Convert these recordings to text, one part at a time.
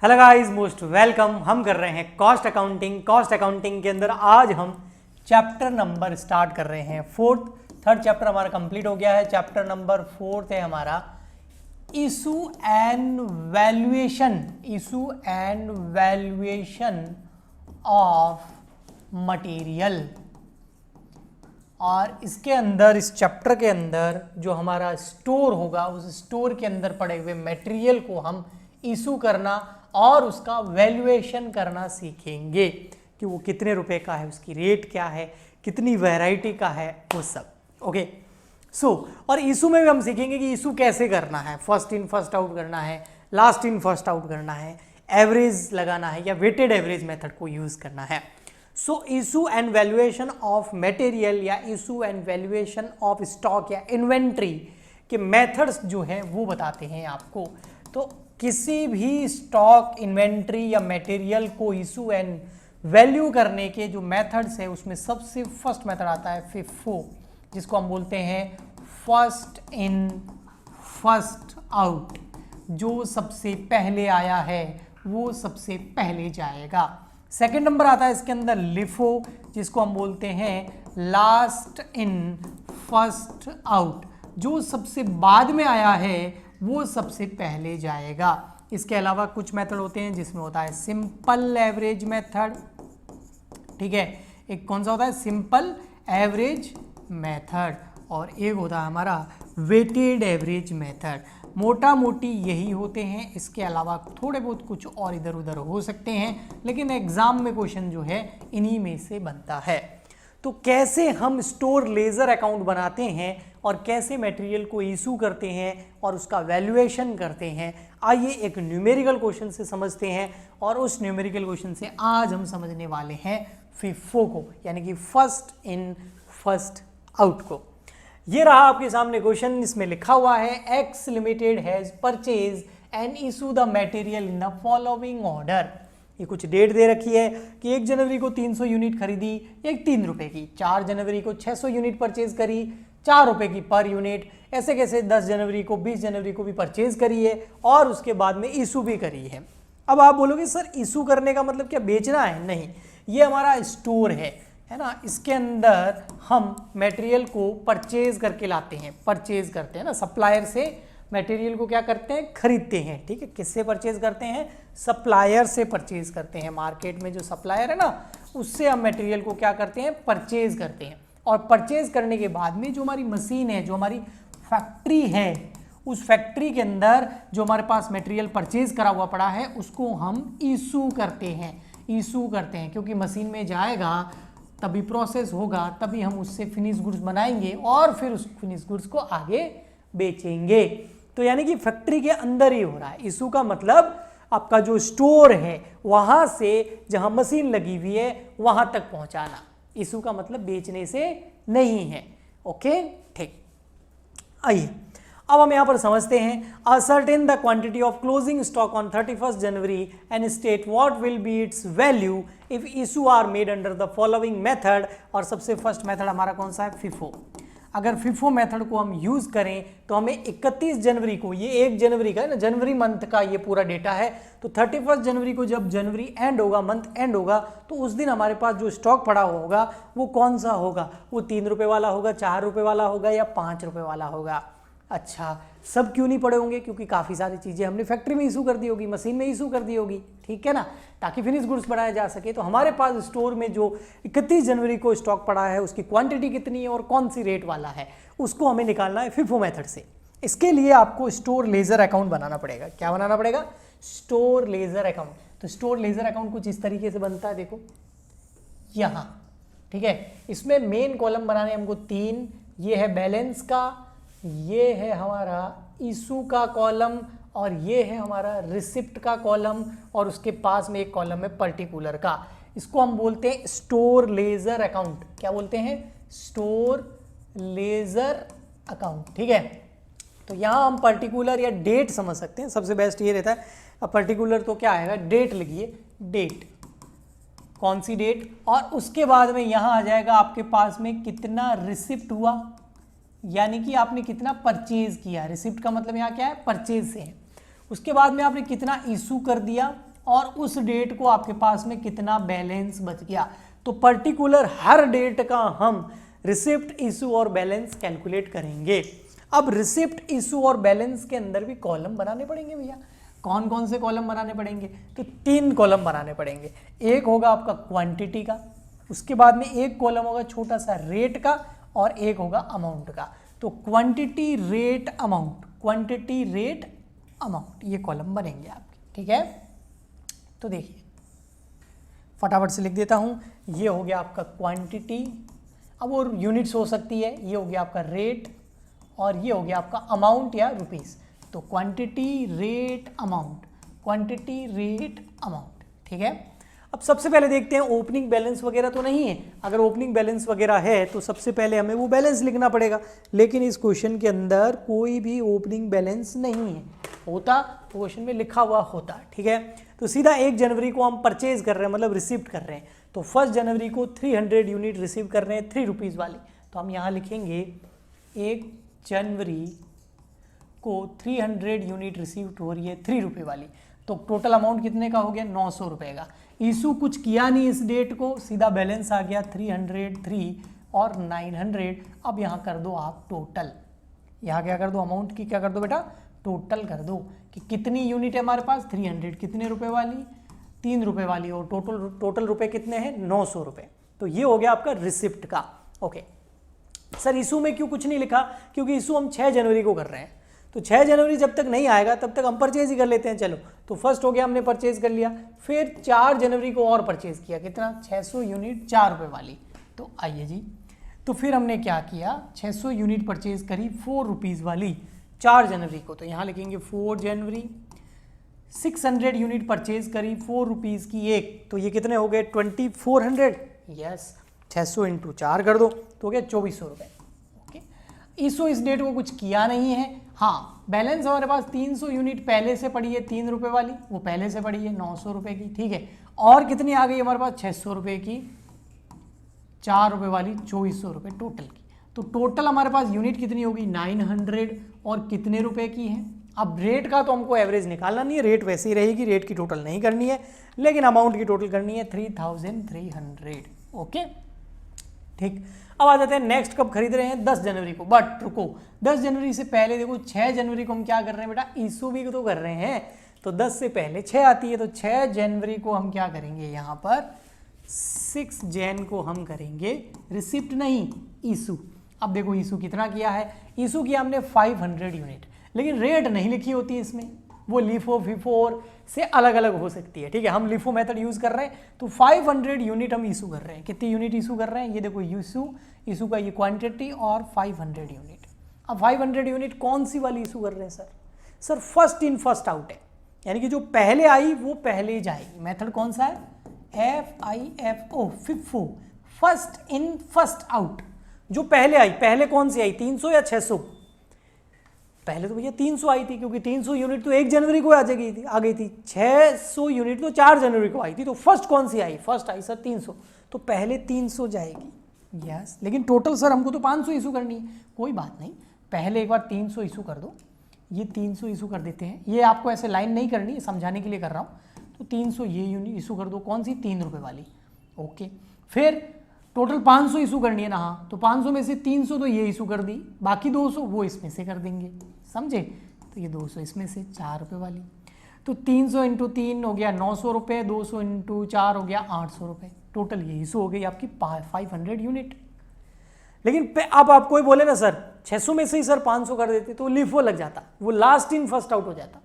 Hello guys, most welcome. हम कर रहे हैं कॉस्ट अकाउंटिंग। कॉस्ट अकाउंटिंग के अंदर आज हम चैप्टर नंबर स्टार्ट कर रहे हैं थर्ड चैप्टर हमारा कंप्लीट हो गया है। चैप्टर नंबर 4 है हमारा issue and valuation of material. और इसके अंदर, इस चैप्टर के अंदर जो हमारा स्टोर होगा, उस स्टोर के अंदर पड़े हुए मटेरियल को हम इशू करना और उसका वैल्यूएशन करना सीखेंगे कि वो कितने रुपए का है, उसकी रेट क्या है, कितनी वैरायटी का है, वो सब। ओके और इशू में भी हम सीखेंगे कि इशू कैसे करना है। फर्स्ट इन फर्स्ट आउट करना है, लास्ट इन फर्स्ट आउट करना है, एवरेज लगाना है या वेटेड एवरेज मेथड को यूज करना है। So issue and valuation of material या issue and valuation of stock या इन्वेंट्री के मेथड्स जो है वो बताते हैं आपको। तो किसी भी स्टॉक, इन्वेंट्री या मटेरियल को इशू एंड वैल्यू करने के जो मेथड्स है उसमें सबसे फर्स्ट मेथड आता है FIFO, जिसको हम बोलते हैं फर्स्ट इन फर्स्ट आउट। जो सबसे पहले आया है वो सबसे पहले जाएगा। सेकंड नंबर आता है इसके अंदर LIFO, जिसको हम बोलते हैं लास्ट इन फर्स्ट आउट। जो सबसे बाद में आया है वो सबसे पहले जाएगा। इसके अलावा कुछ मेथड होते हैं जिसमें होता है सिंपल एवरेज मेथड, ठीक है। एक कौन सा होता है? Simple average method. और एक होता है हमारा वेटेड एवरेज मेथड। मोटा मोटी यही होते हैं। इसके अलावा थोड़े बहुत कुछ और इधर उधर हो सकते हैं, लेकिन एग्जाम में क्वेश्चन जो है इन्हीं में से बनता है। तो कैसे हम स्टोर लेजर अकाउंट बनाते हैं और कैसे मटेरियल को इशू करते हैं और उसका वैल्यूएशन करते हैं, आइए एक न्यूमेरिकल क्वेश्चन से समझते हैं। और उस न्यूमेरिकल क्वेश्चन से आज हम समझने वाले हैं FIFO को, यानी कि फर्स्ट इन फर्स्ट आउट को। ये रहा आपके सामने क्वेश्चन। इसमें लिखा हुआ है X limited has purchase and issue the material in the following order. ये कुछ डेट दे रखी है कि 1 जनवरी को 300 यूनिट खरीदी, एक 3 रुपए की। 4 जनवरी को 600 यूनिट परचेज करी, 4 रुपए की पर यूनिट। ऐसे कैसे 10 जनवरी को, 20 जनवरी को भी परचेज करी है और उसके बाद में इशू भी करी है। अब आप बोलोगे सर इशू करने का मतलब क्या बेचना है? नहीं, ये हमारा स्टोर है ना। इसके अंदर हम मटेरियल को परचेज करके लाते हैं, परचेज करते हैं ना। सप्लायर से मटेरियल को क्या करते हैं? खरीदते हैं, ठीक है। किससे परचेज करते हैं? सप्लायर से परचेज करते हैं। मार्केट में जो सप्लायर है ना, उससे हम मटेरियल को क्या करते हैं? परचेज करते हैं। और परचेज करने के बाद में जो हमारी मशीन है, जो हमारी फैक्ट्री है, उस फैक्ट्री के अंदर जो हमारे पास मटेरियल परचेज करा हुआ पड़ा है उसको हम इशू करते हैं। इशू करते हैं क्योंकि मशीन में जाएगा, तभी प्रोसेस होगा, तभी हम उससे फिनिश गुड्स बनाएंगे और फिर उस फिनिश गुड्स को आगे बेचेंगे। तो यानी कि फैक्ट्री के अंदर ही हो रहा है। इशू का मतलब आपका जो स्टोर है वहां से जहां मशीन लगी हुई है वहां तक पहुंचाना। इशू का मतलब बेचने से नहीं है। ओके, ठीक। आइए अब हम यहां पर समझते हैं। Ascertain the quantity of closing stock on 31 January and state what will be its value if issue are made under the following method. और सबसे फर्स्ट मेथड हमारा कौन सा है? FIFO। अगर FIFO मेथड को हम यूज करें तो हमें 31 जनवरी को, ये 1 जनवरी का है ना, जनवरी मंथ का ये पूरा डेटा है। तो 31 जनवरी को जब जनवरी एंड होगा, मंथ एंड होगा, तो उस दिन हमारे पास जो स्टॉक पड़ा होगा वो कौन सा होगा? वो 3 रुपए वाला होगा, 4 रुपए वाला होगा या 5 रुपए वाला होगा? अच्छा, सब क्यों नहीं पड़े होंगे? क्योंकि काफ़ी सारी चीज़ें हमने फैक्ट्री में इशू कर दी होगी, मशीन में इशू कर दी होगी, ठीक है ना, ताकि फिनिश गुड्स बनाया जा सके। तो हमारे पास स्टोर में जो 31 जनवरी को स्टॉक पड़ा है उसकी क्वांटिटी कितनी है और कौन सी रेट वाला है, उसको हमें निकालना है FIFO मेथड से। इसके लिए आपको स्टोर लेजर अकाउंट बनाना पड़ेगा। क्या बनाना पड़ेगा? Store ledger account. तो स्टोर लेजर अकाउंट कुछ इस तरीके से बनता है, देखो यहाँ, ठीक है। इसमें मेन कॉलम बनाने हमको 3, ये है बैलेंस का, ये है हमारा इशू का कॉलम और ये है हमारा रिसिप्ट का कॉलम, और उसके पास में एक कॉलम है पर्टिकुलर का। इसको हम बोलते हैं स्टोर लेजर अकाउंट। क्या बोलते हैं? स्टोर लेजर अकाउंट, ठीक है। तो यहाँ हम पर्टिकुलर या डेट समझ सकते हैं, सबसे बेस्ट ये रहता है। अब पर्टिकुलर तो क्या आएगा? डेट लिखिए, डेट, कौन सी डेट, और उसके बाद में यहाँ आ जाएगा आपके पास में कितना रिसिप्ट हुआ, यानी कि आपने कितना परचेज किया। रिसिप्ट का मतलब यहाँ क्या है? परचेज से है। उसके बाद में आपने कितना इशू कर दिया, और उस डेट को आपके पास में कितना बैलेंस बच गया। तो पर्टिकुलर हर डेट का हम रिसिप्ट, इशू और बैलेंस कैलकुलेट करेंगे। अब रिसिप्ट, इशू और बैलेंस के अंदर भी कॉलम बनाने पड़ेंगे भैया। कौन कौन से कॉलम बनाने पड़ेंगे? तो 3 कॉलम बनाने पड़ेंगे। एक होगा आपका क्वांटिटी का, उसके बाद में एक कॉलम होगा छोटा सा रेट का, और एक होगा अमाउंट का। तो quantity, rate, amount, quantity, rate, amount, ये कॉलम बनेंगे आपके, ठीक है। तो देखिए फटाफट से लिख देता हूं, ये हो गया आपका क्वांटिटी, अब वो यूनिट्स हो सकती है, ये हो गया आपका रेट, और ये हो गया आपका अमाउंट या रुपीस। तो quantity, rate, amount, quantity, rate, amount, ठीक है। अब सबसे पहले देखते हैं ओपनिंग बैलेंस वगैरह तो नहीं है। अगर ओपनिंग बैलेंस वगैरह है तो सबसे पहले हमें वो बैलेंस लिखना पड़ेगा, लेकिन इस क्वेश्चन के अंदर कोई भी ओपनिंग बैलेंस नहीं है। होता तो क्वेश्चन में लिखा हुआ होता, ठीक है। तो सीधा 1 जनवरी को हम परचेज कर रहे हैं, मतलब रिसिप्ट कर रहे हैं। तो 1 जनवरी को 300 यूनिट रिसीव कर रहे हैं 3 रुपीज़ वाली। तो हम यहाँ लिखेंगे 1 जनवरी को 300 यूनिट रिसीव हो रही है 3 रुपये वाली। तो टोटल अमाउंट कितने का हो गया? 900 रुपये का। इशू कुछ किया नहीं इस डेट को, सीधा बैलेंस आ गया 303 और 900। अब यहाँ कर दो आप टोटल, यहाँ क्या कर दो, अमाउंट की क्या कर दो बेटा, टोटल कर दो कि कितनी यूनिट है हमारे पास 300, कितने रुपए वाली, 3 रुपये वाली, और टोटल रुपए कितने हैं 900 रुपये। तो ये हो गया आपका रिसिप्ट का। ओके सर, इशू में क्यों कुछ नहीं लिखा? क्योंकि इशू हम 6 जनवरी को कर रहे हैं, तो 6 जनवरी जब तक नहीं आएगा तब तक हम परचेज ही कर लेते हैं। चलो, तो फर्स्ट हो गया, हमने परचेज कर लिया। फिर 4 जनवरी को और परचेज किया, कितना, 600 यूनिट 4 रुपये वाली। तो आइए जी, तो फिर हमने क्या किया, 600 यूनिट परचेज करी 4 रुपीज़ वाली 4 जनवरी को। तो यहाँ लिखेंगे 4 जनवरी। 600 यूनिट परचेज करी 4 रुपीज़ की एक, तो ये कितने हो गए 2400। यस, 600 इंटू 4 कर दो तो हो गया 2400 रुपये। ओके, इस डेट को कुछ किया नहीं है। हाँ, बैलेंस हमारे पास 300 यूनिट पहले से पड़ी है 3 रुपये वाली, वो पहले से पड़ी है 900 रुपये की, ठीक है। और कितनी आ गई हमारे पास 600 रुपये की 4 रुपये वाली, 2400 रुपये टोटल की। तो टोटल हमारे पास यूनिट कितनी होगी 900, और कितने रुपए की है। अब रेट का तो हमको एवरेज निकालना नहीं है, रेट वैसे ही रहेगी, रेट की टोटल नहीं करनी है, लेकिन अमाउंट की टोटल करनी है 3300। ओके ठीक। अब आ जाते हैं नेक्स्ट, कब खरीद रहे हैं 10 जनवरी को। बट रुको, 10 जनवरी से पहले देखो 6 जनवरी को हम क्या कर रहे हैं बेटा, इशू भी तो कर रहे हैं। तो 10 से पहले 6 आती है, तो 6 जनवरी को हम क्या करेंगे, यहाँ पर 6 जैन को हम करेंगे रिसिप्ट नहीं इशू। अब देखो इशू कितना किया है, इशू किया हमने 500 यूनिट, लेकिन रेट नहीं लिखी होती है इसमें, वो लिफो फिफो से अलग अलग हो सकती है, ठीक है। हम लिफो मेथड यूज कर रहे हैं, तो 500 यूनिट हम इशू कर रहे हैं। कितनी यूनिट इशू कर रहे हैं, ये देखो इशू का ये क्वांटिटी और 500 यूनिट। अब 500 यूनिट कौन सी वाली इशू कर रहे हैं sir first in first out है, यानी कि जो पहले आई वो पहले जाएगी। मेथड कौन सा है, FIFO, FIFO, first in first out. जो पहले आई, पहले कौन सी आई 300 या 600? पहले तो भैया 300 आई थी, क्योंकि 300 यूनिट तो 1 जनवरी को आ गई थी। 600 यूनिट तो 4 जनवरी को आई थी। तो फर्स्ट कौन सी आई, फर्स्ट आई सर 300, तो पहले 300 जाएगी। यस, लेकिन टोटल सर हमको तो 500 इशू करनी है। कोई बात नहीं, पहले एक बार 300 इशू कर दो, ये 300 इशू कर देते हैं। ये आपको ऐसे लाइन नहीं करनी है, समझाने के लिए कर रहा हूँ। तो 300 ये यूनिट इशू कर दो, कौन सी 3 रुपये वाली। ओके, फिर टोटल 500 इशू करनी है ना, हाँ, तो 500 में से 300 तो ये इशू कर दी, बाकी 200 वो इसमें से कर देंगे, समझे। तो ये 200 इसमें से 4 रुपये वाली, तो 300 इंटू 3 हो गया 900 रुपये, 200 इंटू 4 हो गया 800 रुपये। टोटल ये इशू हो गई आपकी 500 यूनिट। लेकिन अब आप कोई बोले ना सर 600 में से ही सर 500 कर देते, तो लिफो लग जाता, वो लास्ट इन फर्स्ट आउट हो जाता।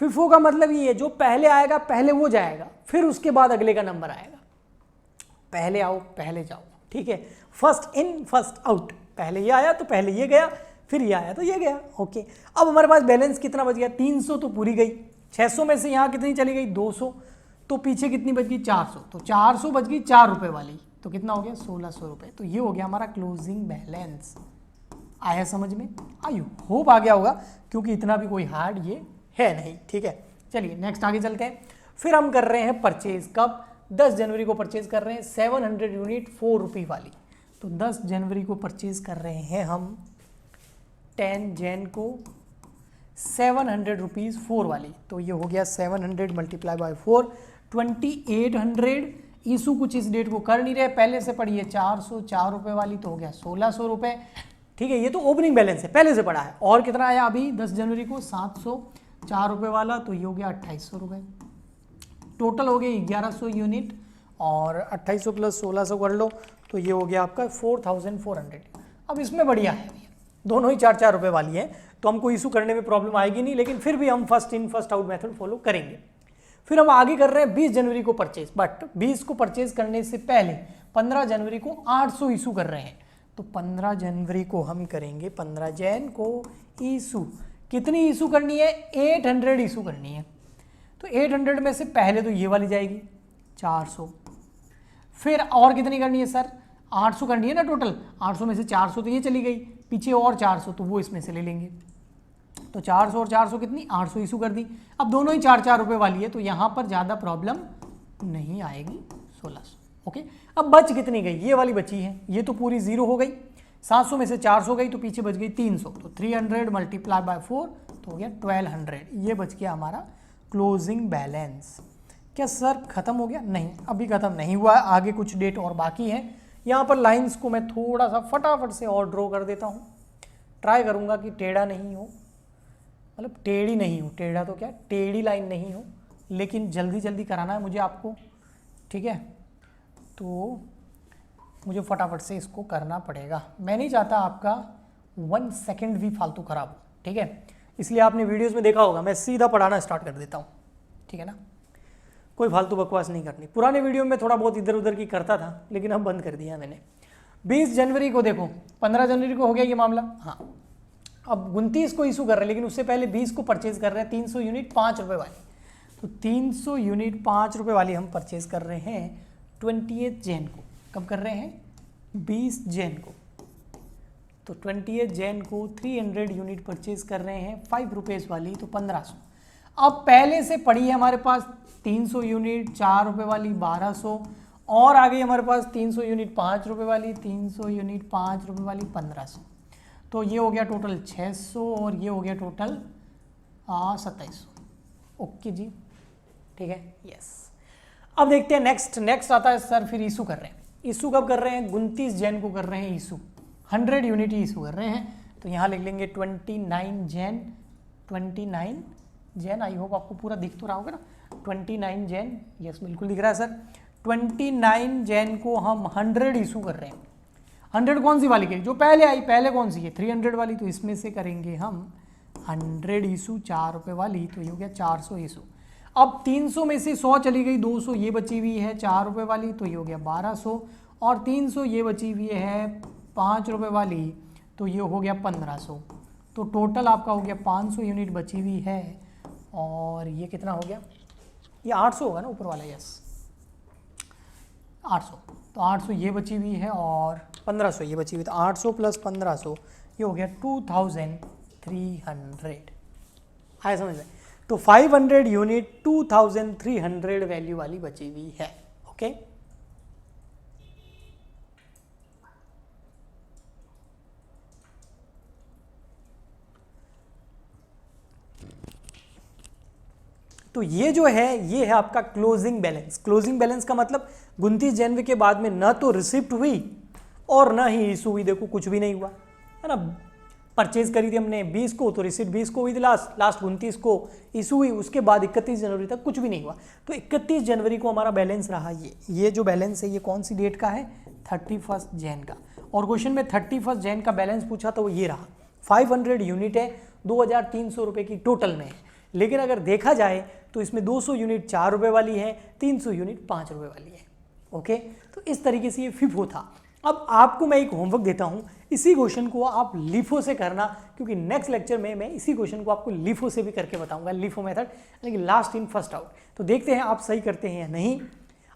फिफो का मतलब ये है, जो पहले आएगा पहले वो जाएगा, फिर उसके बाद अगले का नंबर आएगा। पहले आओ पहले जाओ, ठीक है। फर्स्ट इन फर्स्ट आउट, पहले ये आया तो पहले ये गया, फिर ये आया तो ये गया। ओके, अब हमारे पास बैलेंस कितना बच गया, 300 तो पूरी गई, 600 में से यहाँ कितनी चली गई 200, तो पीछे कितनी बच गई 400, तो 400 बच गई 4 रुपये वाली, तो कितना हो गया 1600 रुपये। तो ये हो गया हमारा क्लोजिंग बैलेंस। आया समझ में, आई होप आ गया होगा, क्योंकि इतना भी कोई हार्ड ये है नहीं, ठीक है। चलिए नेक्स्ट आगे चलते हैं। फिर हम कर रहे हैं परचेज, कब 10 जनवरी को परचेज कर रहे हैं 700 यूनिट 4 रुपये वाली। तो 10 जनवरी को परचेज कर रहे हैं हम 10 जैन को 700 रुपीज़ 4 वाली, तो ये हो गया 700 मल्टीप्लाई बाय 4 2800। ईसू कुछ इस डेट को कर नहीं रहे, पहले से पड़ी है 404 रुपये वाली, तो हो गया 1600 रुपये। ठीक है, ये तो ओपनिंग बैलेंस है, पहले से पड़ा है। और कितना आया अभी 10 जनवरी को 704 रुपये वाला, तो ये हो गया 2800 रुपये। टोटल हो गए 1100 यूनिट, और 2800 प्लस 1600 कर लो तो ये हो गया आपका 4400। अब इसमें बढ़िया है, दोनों ही 4-4 रुपये वाली है, तो हमको इशू करने में प्रॉब्लम आएगी नहीं, लेकिन फिर भी हम first in first out method follow करेंगे। फिर हम आगे कर रहे हैं 20 जनवरी को परचेज, बट 20 को परचेज करने से पहले 15 जनवरी को 800 इशू कर रहे हैं, तो 15 जनवरी को हम करेंगे 15 जैन को इशू। कितनी इशू करनी है? 800 इशू करनी है। तो 800 में से पहले तो ये वाली जाएगी 400, फिर और कितनी करनी है सर? 800 करनी है ना टोटल, 800 में से 400 तो ये चली गई, पीछे और 400 तो वो इसमें से ले लेंगे, तो 400 और 400 कितनी? 800 इशू कर दी। अब दोनों ही 4-4 रुपये वाली है, तो यहाँ पर ज़्यादा प्रॉब्लम नहीं आएगी, 1600। ओके, अब बच कितनी गई? ये वाली बची है, ये तो पूरी जीरो हो गई। 700 में से 400 गई तो पीछे बच गई 300, तो 300 मल्टीप्लाई बाय 4 तो हो गया 1200। ये बच गया हमारा क्लोजिंग बैलेंस। क्या सर खत्म हो गया? नहीं, अभी खत्म नहीं हुआ, आगे कुछ डेट और बाकी है। यहाँ पर लाइंस को मैं थोड़ा सा फटाफट से और ड्रॉ कर देता हूँ, ट्राई करूँगा कि टेढ़ा नहीं हो, मतलब टेढ़ी नहीं हो, टेढ़ा तो क्या, टेढ़ी लाइन नहीं हो, लेकिन जल्दी जल्दी कराना है मुझे आपको। ठीक है, तो मुझे फटाफट से इसको करना पड़ेगा, मैं नहीं चाहता आपका 1 सेकेंड भी फालतू खराब हो। ठीक है, इसलिए आपने वीडियोस में देखा होगा मैं सीधा पढ़ाना स्टार्ट कर देता हूँ। ठीक है ना, कोई फालतू बकवास नहीं करनी। पुराने वीडियो में थोड़ा बहुत इधर उधर की करता था, लेकिन अब बंद कर दिया मैंने। 20 जनवरी को देखो, 15 जनवरी को हो गया ये मामला। हाँ, अब 29 को इशू कर रहे हैं, लेकिन उससे पहले 20 को परचेज कर रहे हैं 300 यूनिट 5 रुपये वाली, तो 300 यूनिट 5 रुपये वाली हम परचेज कर रहे हैं 28 जैन को। कब कर रहे हैं? 20 जैन को। तो 28 जैन को 300 यूनिट परचेज कर रहे हैं 5 रुपीज़ वाली, तो 1500। अब पहले से पड़ी है हमारे पास 300 यूनिट 4 रुपये वाली 1200, और आ गई हमारे पास 300 यूनिट 5 रुपये वाली, 300 यूनिट 5 रुपये वाली 1500, तो ये हो गया टोटल 600, और ये हो गया टोटल 2700। ओके जी, ठीक है, यस। अब देखते हैं नेक्स्ट आता है सर, फिर इशू कर रहे हैं। इशू कब कर रहे हैं? 29 जैन को कर रहे हैं इशू, 100 यूनिट ही इशू कर रहे हैं, तो यहाँ लिख लेंगे 29 जैन। 29 जैन, आई होप आपको पूरा दिख तो रहा होगा ना, 29 जैन, यस बिल्कुल दिख रहा है सर। 29 जैन को हम 100 इशू कर रहे हैं। 100 कौन सी वाली की? जो पहले आई, पहले कौन सी है? 300 वाली, तो इसमें से करेंगे हम 100 इशू 4 रुपये वाली, तो ये हो गया 400 इशू। अब 300 में से 100 चली गई, 200 ये बची हुई है 4 रुपये वाली, तो ये हो गया 1200, और 300 ये बची हुई है 5 रुपये वाली, तो ये हो गया 1500। तो टोटल आपका हो गया 500 यूनिट बची हुई है, और ये कितना हो गया? ये 800 होगा ना ऊपर वाला, यस 800, तो 800 ये बची हुई है, और 1500 ये बची हुई, तो 800 प्लस 1500 ये हो गया 2300। आया समझ में? तो 500 यूनिट 2300 वैल्यू वाली बची हुई है। ओके, तो ये जो है, ये है आपका क्लोजिंग बैलेंस। क्लोजिंग बैलेंस का मतलब 29 जनवरी के बाद में ना तो रिसिप्ट हुई और ना ही इशू हुई। देखो कुछ भी नहीं हुआ है ना, परचेज करी थी हमने 20 को, तो रिसिप्ट 20 को हुई थी, लास्ट 29 को इशू हुई, उसके बाद 31 जनवरी तक कुछ भी नहीं हुआ। तो 31 जनवरी को हमारा बैलेंस रहा ये जो बैलेंस है, ये कौन सी डेट का है? 31 जैन का। और क्वेश्चन में 31 जैन का बैलेंस पूछा, तो वो ये रहा। 500 यूनिट है, 2300 रुपये की टोटल में है, लेकिन अगर देखा जाए तो इसमें 200 यूनिट 4 रुपये वाली है, 300 यूनिट 5 रुपये वाली है। ओके, तो इस तरीके से ये FIFO था। अब आपको मैं एक होमवर्क देता हूँ, इसी क्वेश्चन को आप LIFO से करना, क्योंकि नेक्स्ट लेक्चर में मैं इसी क्वेश्चन को आपको LIFO से भी करके बताऊंगा, LIFO मेथड, यानी कि लास्ट इन फर्स्ट आउट। तो देखते हैं आप सही करते हैं या नहीं।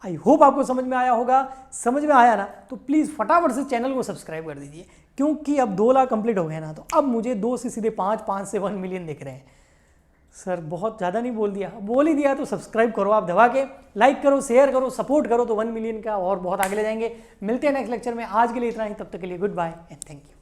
आई होप आपको समझ में आया होगा। समझ में आया ना, तो प्लीज़ फटाफट से चैनल को सब्सक्राइब कर दीजिए, क्योंकि अब 2 लाख कंप्लीट हो गए ना, तो अब मुझे 2 से सीधे 5 से 1 मिलियन दिख रहे हैं। सर बहुत ज़्यादा नहीं बोल दिया? बोल ही दिया, तो सब्सक्राइब करो आप दबा के, लाइक करो, शेयर करो, सपोर्ट करो, तो 1 मिलियन का और बहुत आगे ले जाएंगे। मिलते हैं नेक्स्ट लेक्चर में। आज के लिए इतना ही, तब तक के लिए goodbye and thank you.